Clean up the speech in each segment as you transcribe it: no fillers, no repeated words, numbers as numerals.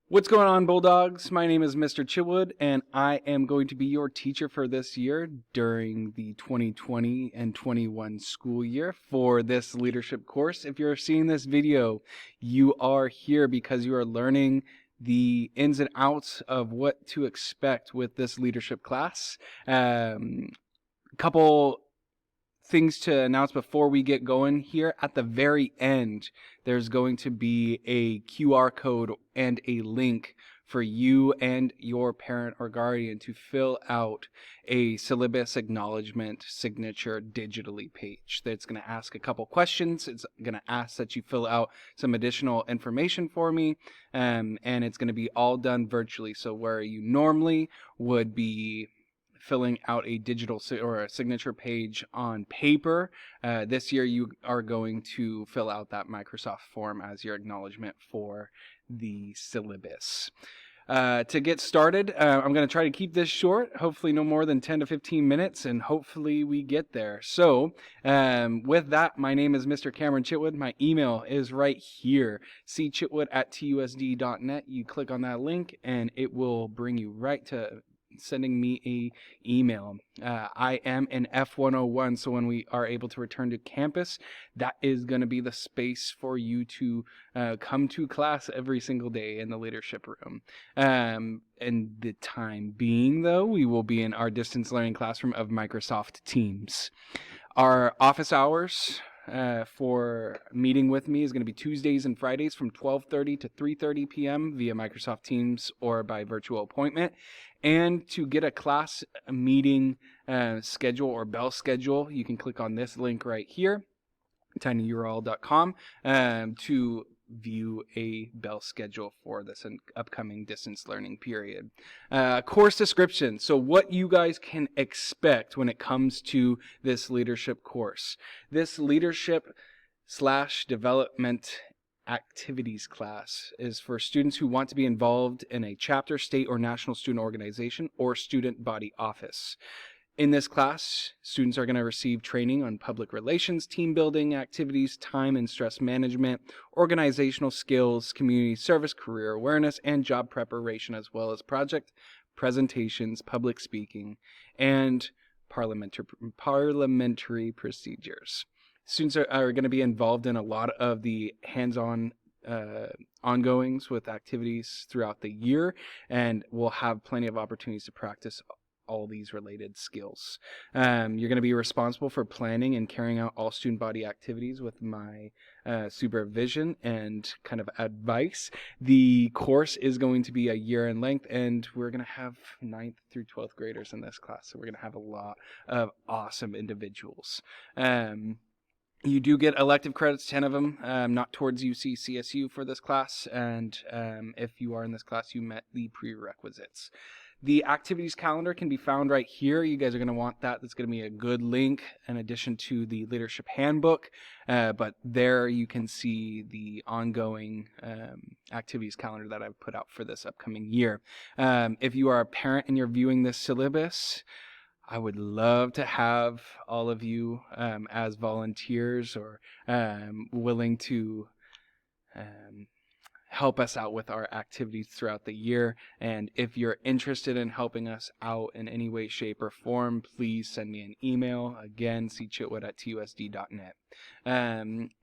What's going on, Bulldogs? My name is Mr. Chitwood, and I am going to be your teacher for this year during the 2020 and 21 school year for this leadership course. If you're seeing this video, you are here because you are learning the ins and outs of what to expect with this leadership class. Couple things to announce before we get going here. At the very end, there's going to be a QR code and a link for you and your parent or guardian to fill out a syllabus acknowledgement signature digitally page. That's going to ask a couple questions. It's going to ask that you fill out some additional information for me, and it's going to be all done virtually. So where you normally would be filling out a digital or a signature page on paper, this year you are going to fill out that Microsoft form as your acknowledgement for the syllabus. To get started, I'm going to try to keep this short, hopefully no more than 10 to 15 minutes, and hopefully we get there. So with that, my name is Mr. Cameron Chitwood. My email is right here, cchitwood@tusd.net. You click on that link and it will bring you right to sending me a email. I am an F101, so when we are able to return to campus, that is going to be the space for you to come to class every single day in the leadership room. And the time being, though, we will be in our distance learning classroom of Microsoft Teams. Our office hours for meeting with me is going to be Tuesdays and Fridays from 12:30 to 3:30 p.m. via Microsoft Teams or by virtual appointment. And to get a class meeting schedule or bell schedule, you can click on this link right here, tinyurl.com, to view a bell schedule for this upcoming distance learning period. Course description. So what you guys can expect when it comes to this leadership course. This leadership/development activities class is for students who want to be involved in a chapter, state, or national student organization or student body office. In this class, students are going to receive training on public relations, team building activities, time and stress management, organizational skills, community service, career awareness, and job preparation, as well as project presentations, public speaking, and parliamentary procedures. Students are going to be involved in a lot of the hands-on ongoings with activities throughout the year, and we'll have plenty of opportunities to practice all these related skills. You're going to be responsible for planning and carrying out all student body activities with my supervision and kind of advice. The course is going to be a year in length, and we're going to have 9th through 12th graders in this class, so we're going to have a lot of awesome individuals. You do get elective credits, 10 of them, not towards UC CSU for this class, and if you are in this class, you met the prerequisites. The activities calendar can be found right here. You guys are going to want that. That's going to be a good link in addition to the leadership handbook, but there you can see the ongoing activities calendar that I've put out for this upcoming year. If you are a parent and you're viewing this syllabus, I would love to have all of you as volunteers or willing to help us out with our activities throughout the year. And if you're interested in helping us out in any way, shape, or form, please send me an email. Again, cchitwood@tusd.net.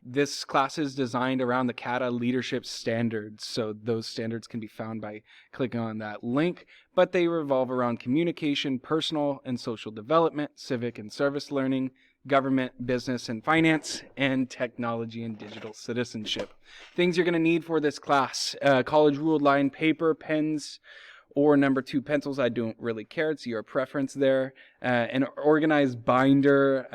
This class is designed around the CATA leadership standards, so those standards can be found by clicking on that link, but they revolve around communication, personal and social development, civic and service learning, government, business and finance, and technology and digital citizenship. Things you're going to need for this class: college ruled line paper, pens, or number 2 pencils. I don't really care. It's your preference there. An organized binder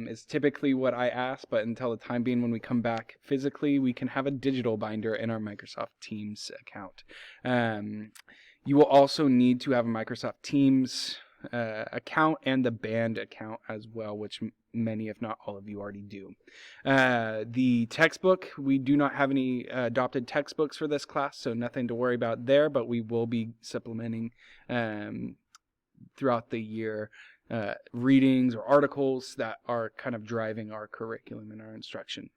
is typically what I ask, but until the time being when we come back physically, we can have a digital binder in our Microsoft Teams account. You will also need to have a Microsoft Teams account and the band account as well, which many, if not all of you, already do. The textbook, we do not have any adopted textbooks for this class, so nothing to worry about there, but we will be supplementing throughout the year readings or articles that are kind of driving our curriculum and our instruction.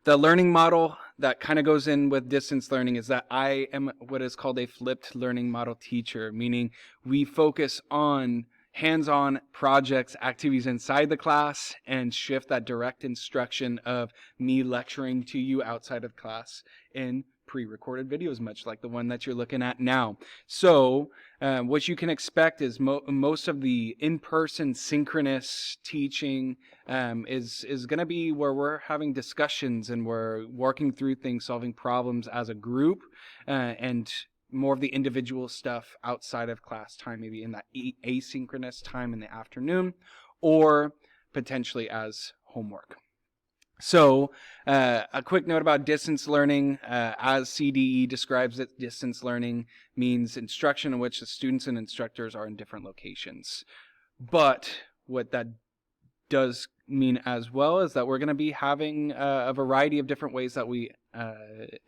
The learning model that kind of goes in with distance learning is that I am what is called a flipped learning model teacher, meaning we focus on hands-on projects, activities inside the class, and shift that direct instruction of me lecturing to you outside of class in pre-recorded videos, much like the one that you're looking at now. So what you can expect is most of the in-person synchronous teaching is going to be where we're having discussions and we're working through things, solving problems as a group, and more of the individual stuff outside of class time, maybe in that asynchronous time in the afternoon, or potentially as homework. So a quick note about distance learning. As CDE describes it, distance learning means instruction in which the students and instructors are in different locations. But what that does mean as well is that we're going to be having a variety of different ways that we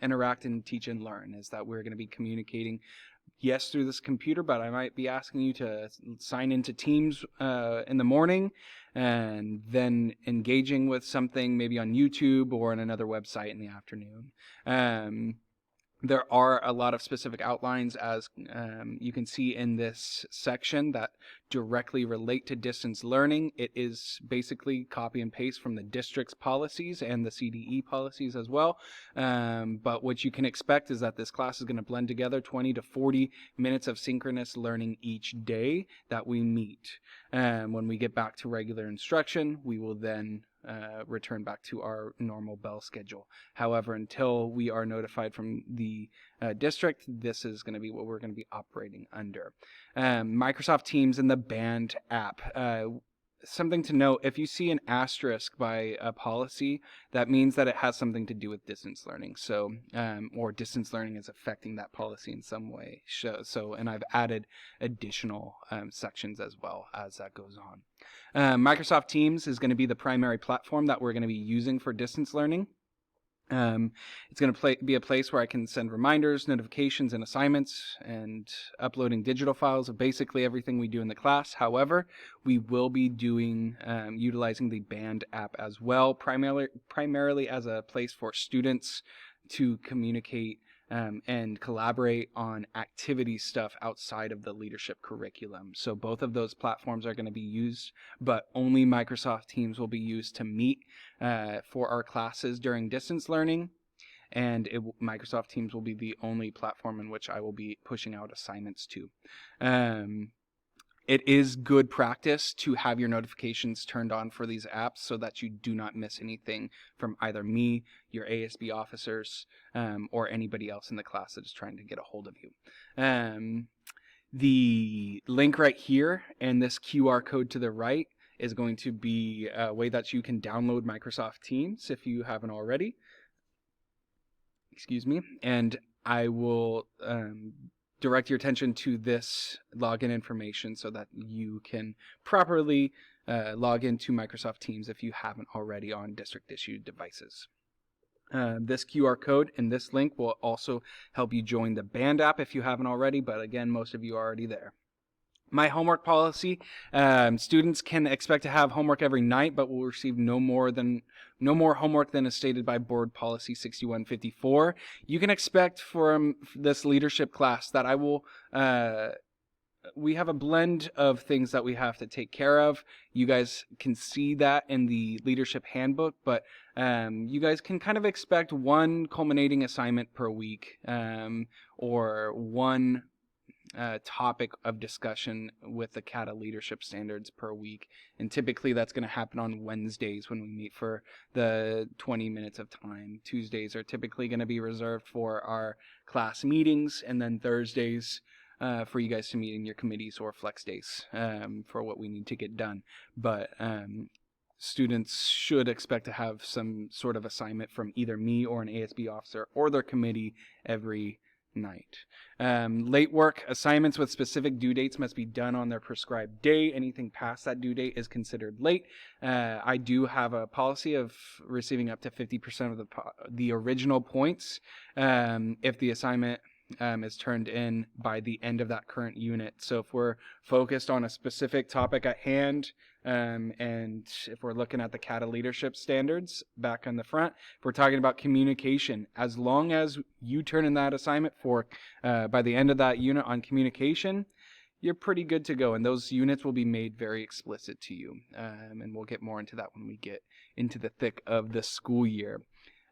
interact and teach and learn. Is that we're going to be communicating, yes, through this computer, but I might be asking you to sign into Teams in the morning and then engaging with something maybe on YouTube or on another website in the afternoon. There are a lot of specific outlines, as you can see in this section, that directly relate to distance learning. It is basically copy and paste from the district's policies and the CDE policies as well. But what you can expect is that this class is going to blend together 20 to 40 minutes of synchronous learning each day that we meet. When we get back to regular instruction, we will then return back to our normal bell schedule. However, until we are notified from the district, this is going to be what we're going to be operating under. Microsoft Teams and the Band app. Something to note, if you see an asterisk by a policy, that means that it has something to do with distance learning. So, or distance learning is affecting that policy in some way. So, and I've added additional sections as well as that goes on. Microsoft Teams is going to be the primary platform that we're going to be using for distance learning. It's going to be a place where I can send reminders, notifications, and assignments, and uploading digital files of basically everything we do in the class. However, we will be utilizing the Band app as well, primarily as a place for students to communicate and collaborate on activity stuff outside of the leadership curriculum. So both of those platforms are going to be used, but only Microsoft Teams will be used to meet for our classes during distance learning, and Microsoft Teams will be the only platform in which I will be pushing out assignments to. It is good practice to have your notifications turned on for these apps so that you do not miss anything from either me, your ASB officers, or anybody else in the class that is trying to get a hold of you. The link right here and this QR code to the right is going to be a way that you can download Microsoft Teams if you haven't already. Excuse me. And I will direct your attention to this login information so that you can properly log into Microsoft Teams if you haven't already on district-issued devices. This QR code and this link will also help you join the Band app if you haven't already, but again, most of you are already there. My homework policy, students can expect to have homework every night, but will receive no more homework than is stated by Board Policy 6154. You can expect from this leadership class that I will, we have a blend of things that we have to take care of. You guys can see that in the leadership handbook, but you guys can kind of expect one culminating assignment per week, or one topic of discussion with the CATA leadership standards per week. And typically that's going to happen on Wednesdays when we meet for the 20 minutes of time. Tuesdays are typically going to be reserved for our class meetings, and then Thursdays for you guys to meet in your committees or flex days for what we need to get done. But students should expect to have some sort of assignment from either me or an ASB officer or their committee every night. Late work assignments with specific due dates must be done on their prescribed day. Anything past that due date is considered late. I do have a policy of receiving up to 50% of the original points if the assignment is turned in by the end of that current unit. So if we're focused on a specific topic at hand, And if we're looking at the CATA leadership standards back on the front, if we're talking about communication, as long as you turn in that assignment for by the end of that unit on communication, you're pretty good to go. And those units will be made very explicit to you. And we'll get more into that when we get into the thick of the school year.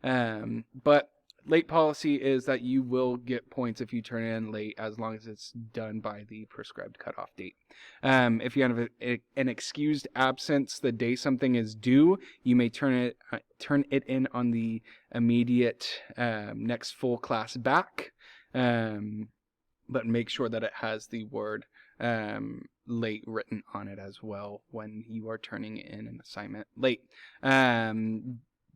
But late policy is that you will get points if you turn it in late, as long as it's done by the prescribed cutoff date. If you have an excused absence the day something is due, you may turn it in on the immediate next full class back, but make sure that it has the word late written on it as well when you are turning in an assignment late.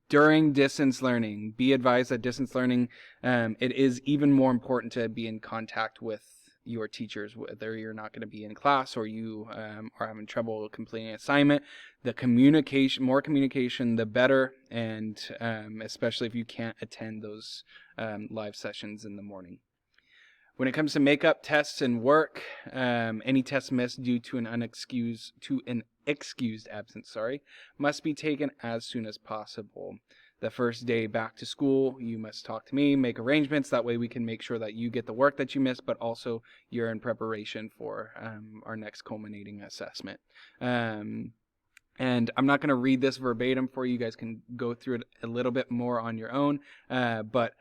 During distance learning, be advised that distance learning, it is even more important to be in contact with your teachers, whether you're not going to be in class or you are having trouble completing an assignment. More communication, the better, and especially if you can't attend those live sessions in the morning. When it comes to makeup tests and work, any tests missed due to an excused absence, must be taken as soon as possible. The first day back to school, you must talk to me, make arrangements. That way we can make sure that you get the work that you missed, but also you're in preparation for our next culminating assessment. And I'm not going to read this verbatim for you. You guys can go through it a little bit more on your own, but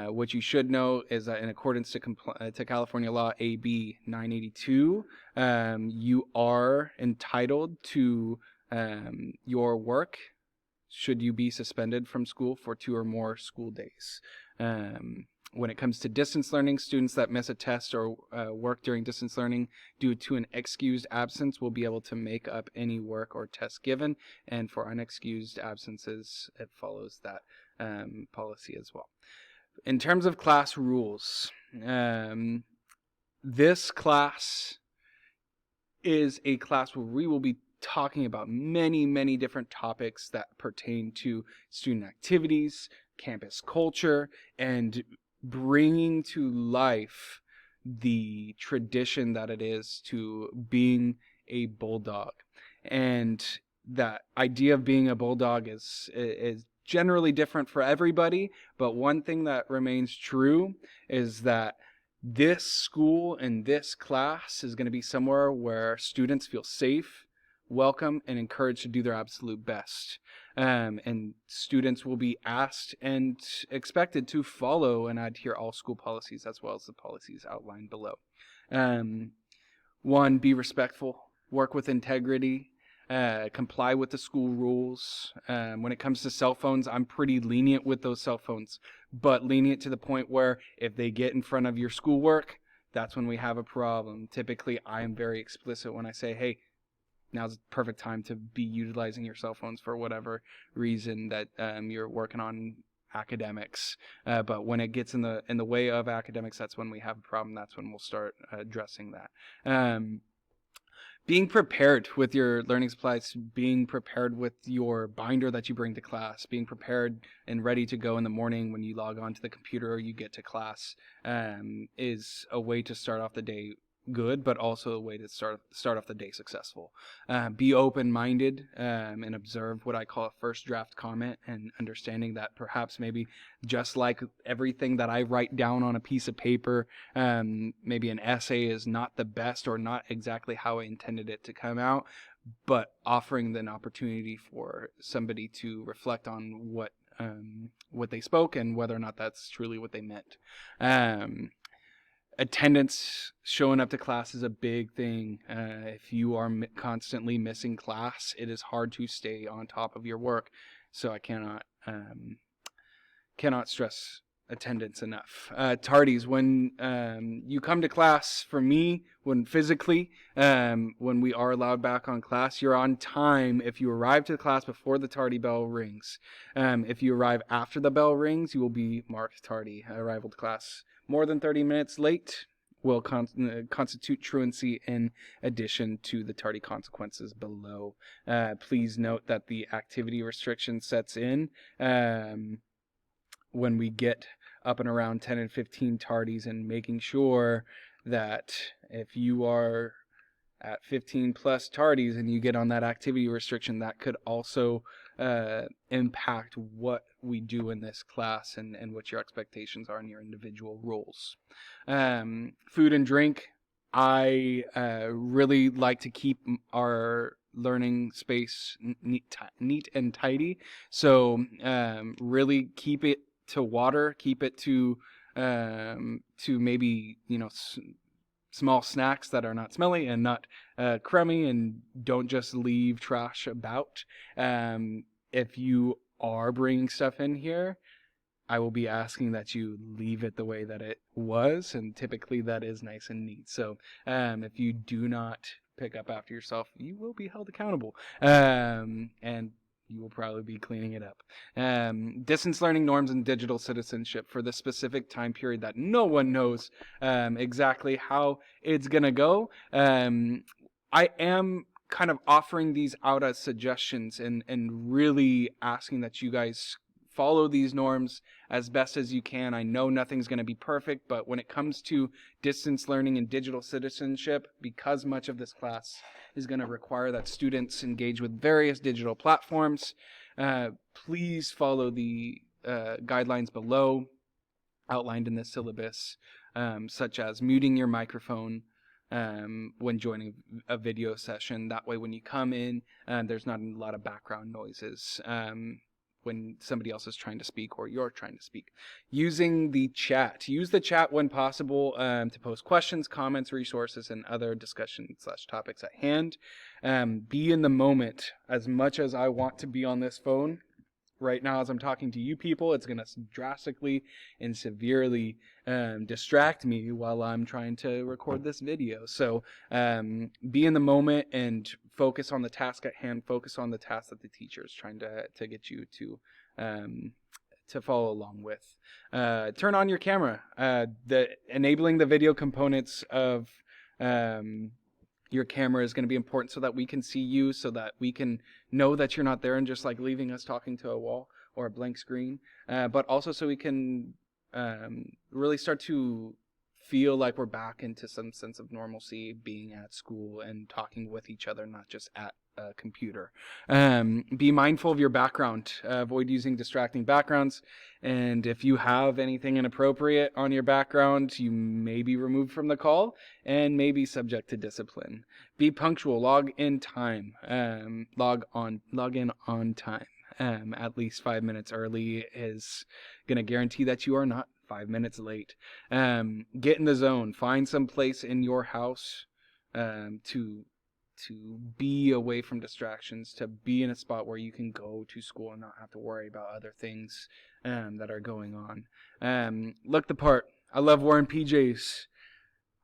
what you should know is that in accordance to California Law AB 982, you are entitled to your work should you be suspended from school for 2 or more school days. When it comes to distance learning, students that miss a test or work during distance learning due to an excused absence will be able to make up any work or test given, and for unexcused absences, it follows that policy as well. In terms of class rules, this class is a class where we will be talking about many, many different topics that pertain to student activities, campus culture, and bringing to life the tradition that it is to being a bulldog. And that idea of being a bulldog is generally different for everybody, but one thing that remains true is that this school and this class is going to be somewhere where students feel safe, welcome, and encouraged to do their absolute best. And students will be asked and expected to follow and adhere all school policies as well as the policies outlined below. 1, be respectful, work with integrity, comply with the school rules. When it comes to cell phones, I'm pretty lenient with those cell phones, but lenient to the point where if they get in front of your schoolwork, that's when we have a problem. Typically, I am very explicit when I say, hey, now's the perfect time to be utilizing your cell phones for whatever reason that you're working on academics. But when it gets in the way of academics, that's when we have a problem. That's when we'll start addressing that. Being prepared with your learning supplies, being prepared with your binder that you bring to class, being prepared and ready to go in the morning when you log on to the computer or you get to class is a way to start off the day good, but also a way to start off the day successful. Be open-minded and observe what I call a first draft comment, and understanding that perhaps maybe just like everything that I write down on a piece of paper, maybe an essay is not the best or not exactly how I intended it to come out, but offering an opportunity for somebody to reflect on what they spoke and whether or not that's truly what they meant. Attendance, showing up to class is a big thing. If you are constantly missing class, it is hard to stay on top of your work. So I cannot stress attendance enough. Tardies, when you come to class, for me, when we are allowed back on class, you're on time if you arrive to the class before the tardy bell rings. If you arrive after the bell rings, you will be marked tardy. Arrival to class more than 30 minutes late will constitute truancy in addition to the tardy consequences below. Please note that the activity restriction sets in when we get up and around 10 and 15 tardies, and making sure that if you are at 15 plus tardies and you get on that activity restriction, that could also impact what we do in this class and what your expectations are in your individual roles. Food and drink. I really like to keep our learning space neat and tidy. So really keep it to water, keep it to maybe, small snacks that are not smelly and not crummy, and don't just leave trash about. If you are bringing stuff in here, I will be asking that you leave it the way that it was, and typically that is nice and neat. So if you do not pick up after yourself, you will be held accountable, and you will probably be cleaning it up. Distance learning norms and digital citizenship for the specific time period that no one knows exactly how it's going to go. I am kind of offering these out as suggestions and really asking that you guys follow these norms as best as you can. I know nothing's going to be perfect, but when it comes to distance learning and digital citizenship, because much of this class is going to require that students engage with various digital platforms, please follow the guidelines below outlined in this syllabus, such as muting your microphone when joining a video session. That way when you come in, there's not a lot of background noises when somebody else is trying to speak or you're trying to speak. Using the chat. Use the chat when possible to post questions, comments, resources, and other discussion/topics at hand. Be in the moment. As much as I want to be on this phone right now as I'm talking to you people, it's going to drastically and severely distract me while I'm trying to record this video. So be in the moment and focus on the task at hand. Focus on the task that the teacher is trying to get you to follow along with. Turn on your camera. Enabling the video components of your camera is going to be important so that we can see you, so that we can know that you're not there and just like leaving us talking to a wall or a blank screen, but also so we can really start to feel like we're back into some sense of normalcy, being at school and talking with each other, not just at a computer. Be mindful of your background. Avoid using distracting backgrounds, and if you have anything inappropriate on your background, you may be removed from the call and may be subject to discipline. Be punctual. Log in time. Log in on time. At least 5 minutes early is going to guarantee that you are not 5 minutes late. Get in the zone. Find some place in your house to be away from distractions, to be in a spot where you can go to school and not have to worry about other things that are going on. Look the part. I love wearing PJs.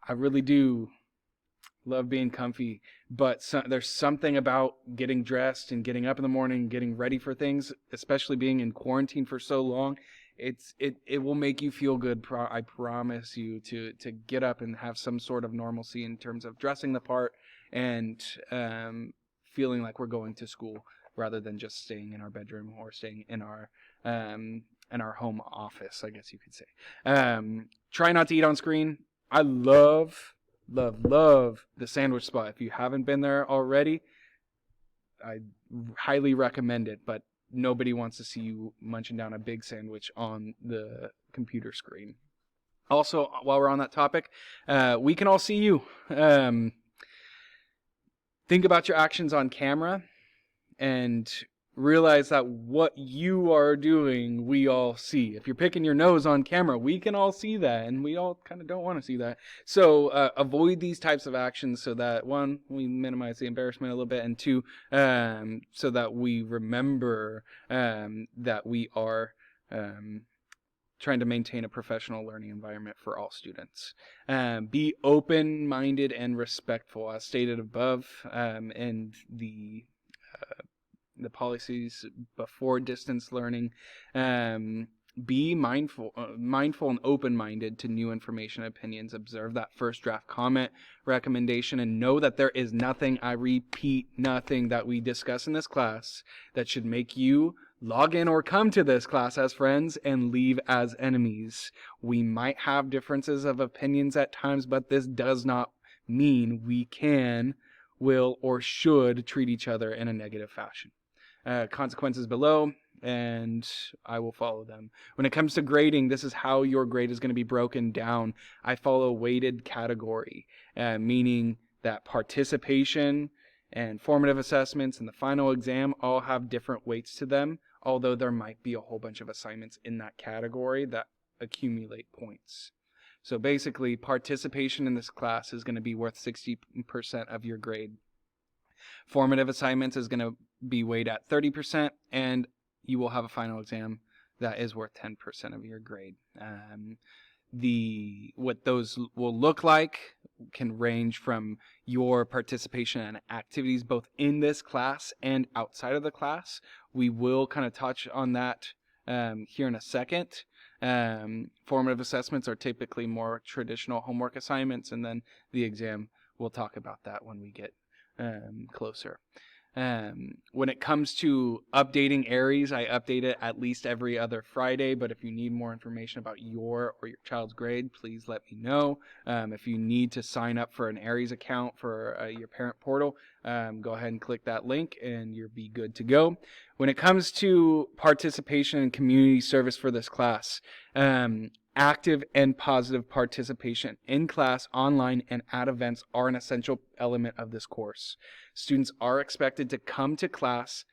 I really do love being comfy, but there's something about getting dressed and getting up in the morning, getting ready for things, especially being in quarantine for so long. It will make you feel good. I promise you to get up and have some sort of normalcy in terms of dressing the part and feeling like we're going to school rather than just staying in our bedroom or staying in our home office, I guess you could say. Try not to eat on screen. I love the sandwich spot. If you haven't been there already, I highly recommend it, but nobody wants to see you munching down a big sandwich on the computer screen. Also, while we're on that topic, we can all see you. Think about your actions on camera and realize that what you are doing, we all see. If you're picking your nose on camera, we can all see that, and we all kind of don't want to see that. So avoid these types of actions so that, one, we minimize the embarrassment a little bit, and two, so that we remember that we are trying to maintain a professional learning environment for all students. Be open-minded and respectful, as stated above, and the policies before distance learning. Be mindful and open-minded to new information and opinions. Observe that first draft comment recommendation and know that there is nothing, I repeat, nothing that we discuss in this class that should make you log in or come to this class as friends and leave as enemies. We might have differences of opinions at times, but this does not mean we can, will, or should treat each other in a negative fashion. Consequences below, and I will follow them. When it comes to grading, this is how your grade is going to be broken down. I follow a weighted category, meaning that participation and formative assessments and the final exam all have different weights to them, although there might be a whole bunch of assignments in that category that accumulate points. So basically, participation in this class is going to be worth 60% of your grade. Formative assignments is going to be weighed at 30%, and you will have a final exam that is worth 10% of your grade. What those will look like can range from your participation in activities both in this class and outside of the class. We will kind of touch on that here in a second. Formative assessments are typically more traditional homework assignments, and then the exam, we'll talk about that when we get closer. When it comes to updating Aries, I update it at least every other Friday, but if you need more information about your or your child's grade, please let me know. If you need to sign up for an Aries account for your parent portal, go ahead and click that link and you'll be good to go. When it comes to participation in community service for this class, active and positive participation in class, online, and at events are an essential element of this course. Students are expected to come to class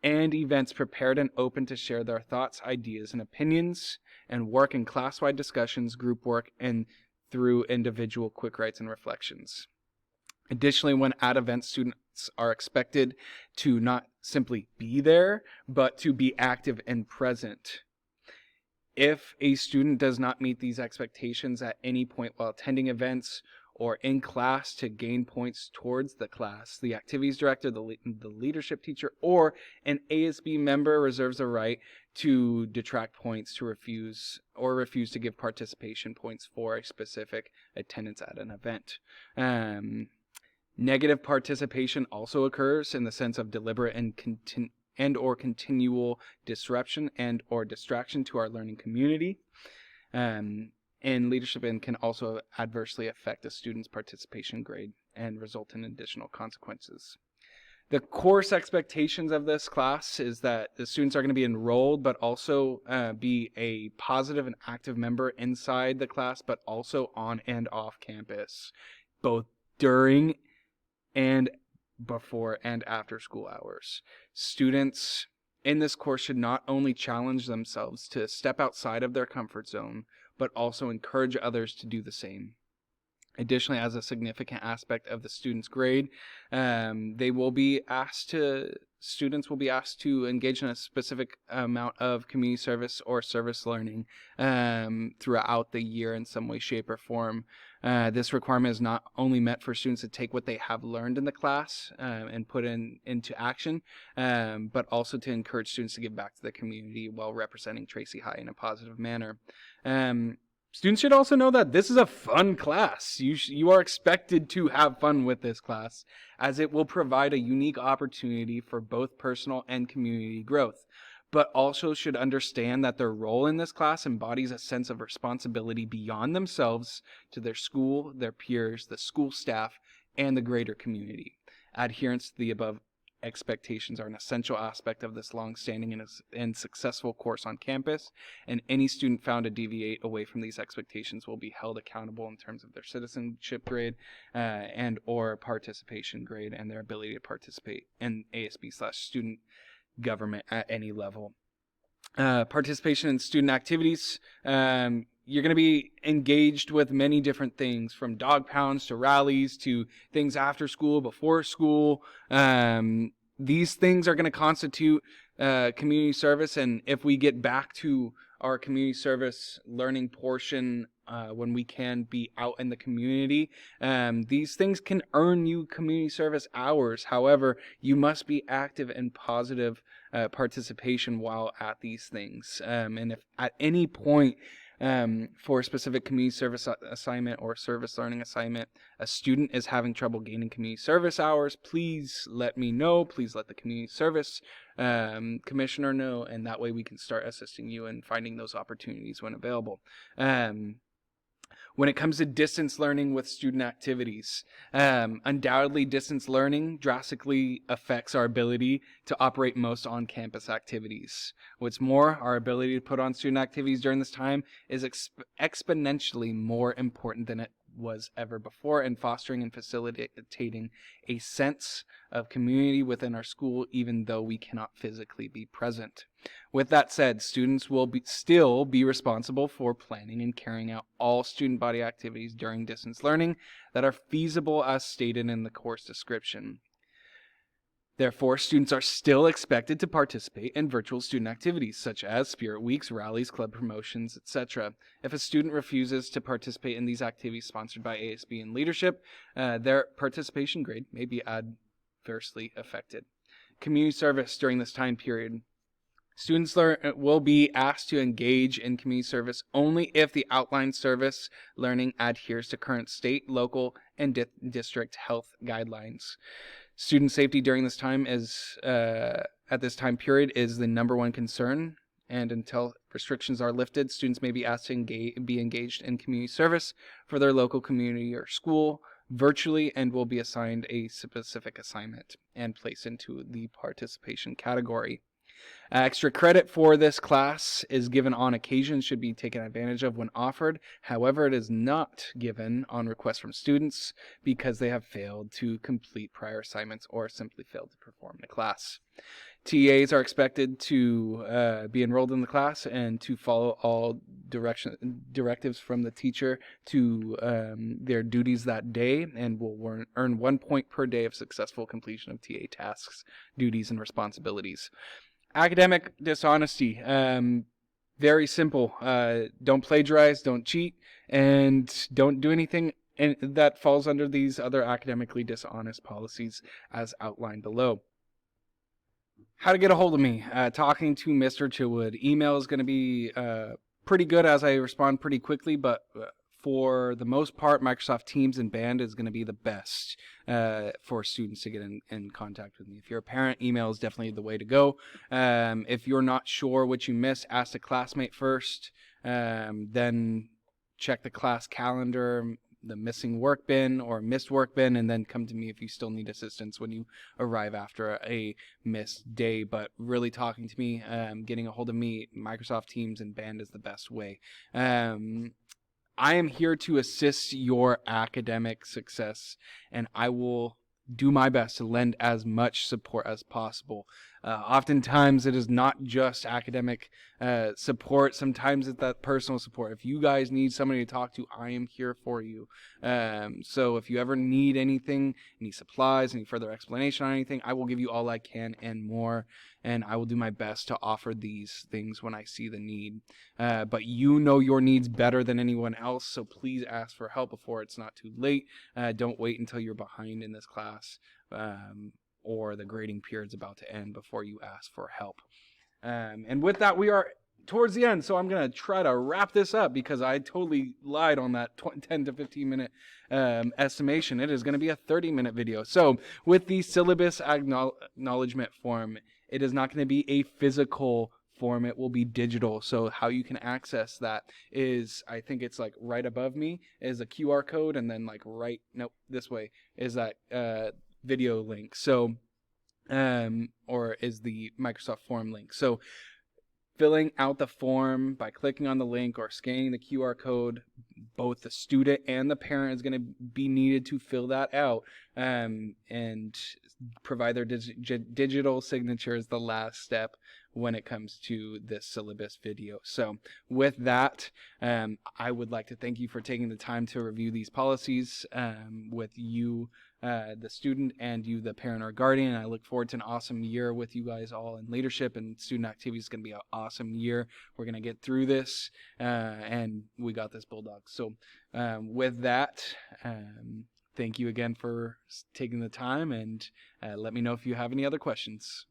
and events prepared and open to share their thoughts, ideas, and opinions, and work in class-wide discussions, group work, and through individual quick writes and reflections. Additionally, when at events, students are expected to not simply be there, but to be active and present. If a student does not meet these expectations at any point while attending events or in class to gain points towards the class, the activities director, the leadership teacher, or an ASB member reserves the right to detract points to refuse to give participation points for a specific attendance at an event. Negative participation also occurs in the sense of deliberate and or continual disruption and or distraction to our learning community. And leadership can also adversely affect a student's participation grade and result in additional consequences. The course expectations of this class is that the students are going to be enrolled, but also be a positive and active member inside the class, but also on and off campus, both during and before and after school hours. Students in this course should not only challenge themselves to step outside of their comfort zone, but also encourage others to do the same. Additionally, as a significant aspect of the student's grade, students will be asked to engage in a specific amount of community service or service learning throughout the year in some way, shape, or form. This requirement is not only meant for students to take what they have learned in the class and put into action, but also to encourage students to give back to the community while representing Tracy High in a positive manner. Students should also know that this is a fun class. You are expected to have fun with this class, as it will provide a unique opportunity for both personal and community growth, but also should understand that their role in this class embodies a sense of responsibility beyond themselves to their school, their peers, the school staff, and the greater community. Adherence to the above expectations are an essential aspect of this long-standing and successful course on campus, and any student found to deviate away from these expectations will be held accountable in terms of their citizenship grade and or participation grade and their ability to participate in ASB/student government at any level. Participation in student activities. You're going to be engaged with many different things, from dog pounds to rallies to things after school, before school. These things are going to constitute community service, and if we get back to our community service learning portion when we can be out in the community, these things can earn you community service hours. However, you must be active and positive participation while at these things. And if at any point for a specific community service assignment or service learning assignment, a student is having trouble gaining community service hours, please let me know. Please let the community service commissioner know, and that way we can start assisting you in finding those opportunities when available. When it comes to distance learning with student activities, undoubtedly distance learning drastically affects our ability to operate most on-campus activities. What's more, our ability to put on student activities during this time is exponentially more important than it was ever before in fostering and facilitating a sense of community within our school, even though we cannot physically be present. With that said, students will still be responsible for planning and carrying out all student body activities during distance learning that are feasible as stated in the course description. Therefore, students are still expected to participate in virtual student activities such as spirit weeks, rallies, club promotions, etc. If a student refuses to participate in these activities sponsored by ASB and leadership, their participation grade may be adversely affected. Community service during this time period. Students will be asked to engage in community service only if the outlined service learning adheres to current state, local, and district health guidelines. Student safety during this time at this time period is the number one concern, and until restrictions are lifted, students may be asked to be engaged in community service for their local community or school virtually, and will be assigned a specific assignment and placed into the participation category. Extra credit for this class is given on occasion, should be taken advantage of when offered. However, it is not given on request from students because they have failed to complete prior assignments or simply failed to perform the class. TAs are expected to be enrolled in the class and to follow all directives from the teacher to their duties that day, and will earn 1 point per day of successful completion of TA tasks, duties, and responsibilities. Academic dishonesty, very simple. Don't plagiarize, don't cheat, and don't do anything that falls under these other academically dishonest policies as outlined below. How to get a hold of me? Talking to Mr. Chilwood. Email is going to be pretty good as I respond pretty quickly, but for the most part, Microsoft Teams and Band is going to be the best for students to get in contact with me. If you're a parent, email is definitely the way to go. If you're not sure what you missed, ask a classmate first. Then check the class calendar, the missing work bin or missed work bin, and then come to me if you still need assistance when you arrive after a missed day. But really talking to me, getting a hold of me, Microsoft Teams and Band is the best way. I am here to assist your academic success, and I will do my best to lend as much support as possible. Oftentimes, it is not just academic support. Sometimes it's that personal support. If you guys need somebody to talk to, I am here for you. So if you ever need anything, any supplies, any further explanation on anything, I will give you all I can and more. And I will do my best to offer these things when I see the need. But you know your needs better than anyone else, so please ask for help before it's not too late. Don't wait until you're behind in this class or the grading period's about to end before you ask for help. And with that, we are towards the end, so I'm going to try to wrap this up because I totally lied on that 10 to 15 minute estimation. It is going to be a 30-minute video. So with the Syllabus Acknowledgement Form, it is not going to be a physical form, it will be digital. So how you can access that is, I think it's like right above me is a QR code, and then like this way is that video link. So or is the Microsoft Form link. So filling out the form by clicking on the link or scanning the QR code, both the student and the parent is going to be needed to fill that out and provide their digital signature is the last step when it comes to this syllabus video. So with that, I would like to thank you for taking the time to review these policies with you, the student, and you, the parent or guardian. I look forward to an awesome year with you guys all in leadership and student activities. It's going to be an awesome year. We're going to get through this, and we got this, Bulldogs. So with that, thank you again for taking the time, and let me know if you have any other questions.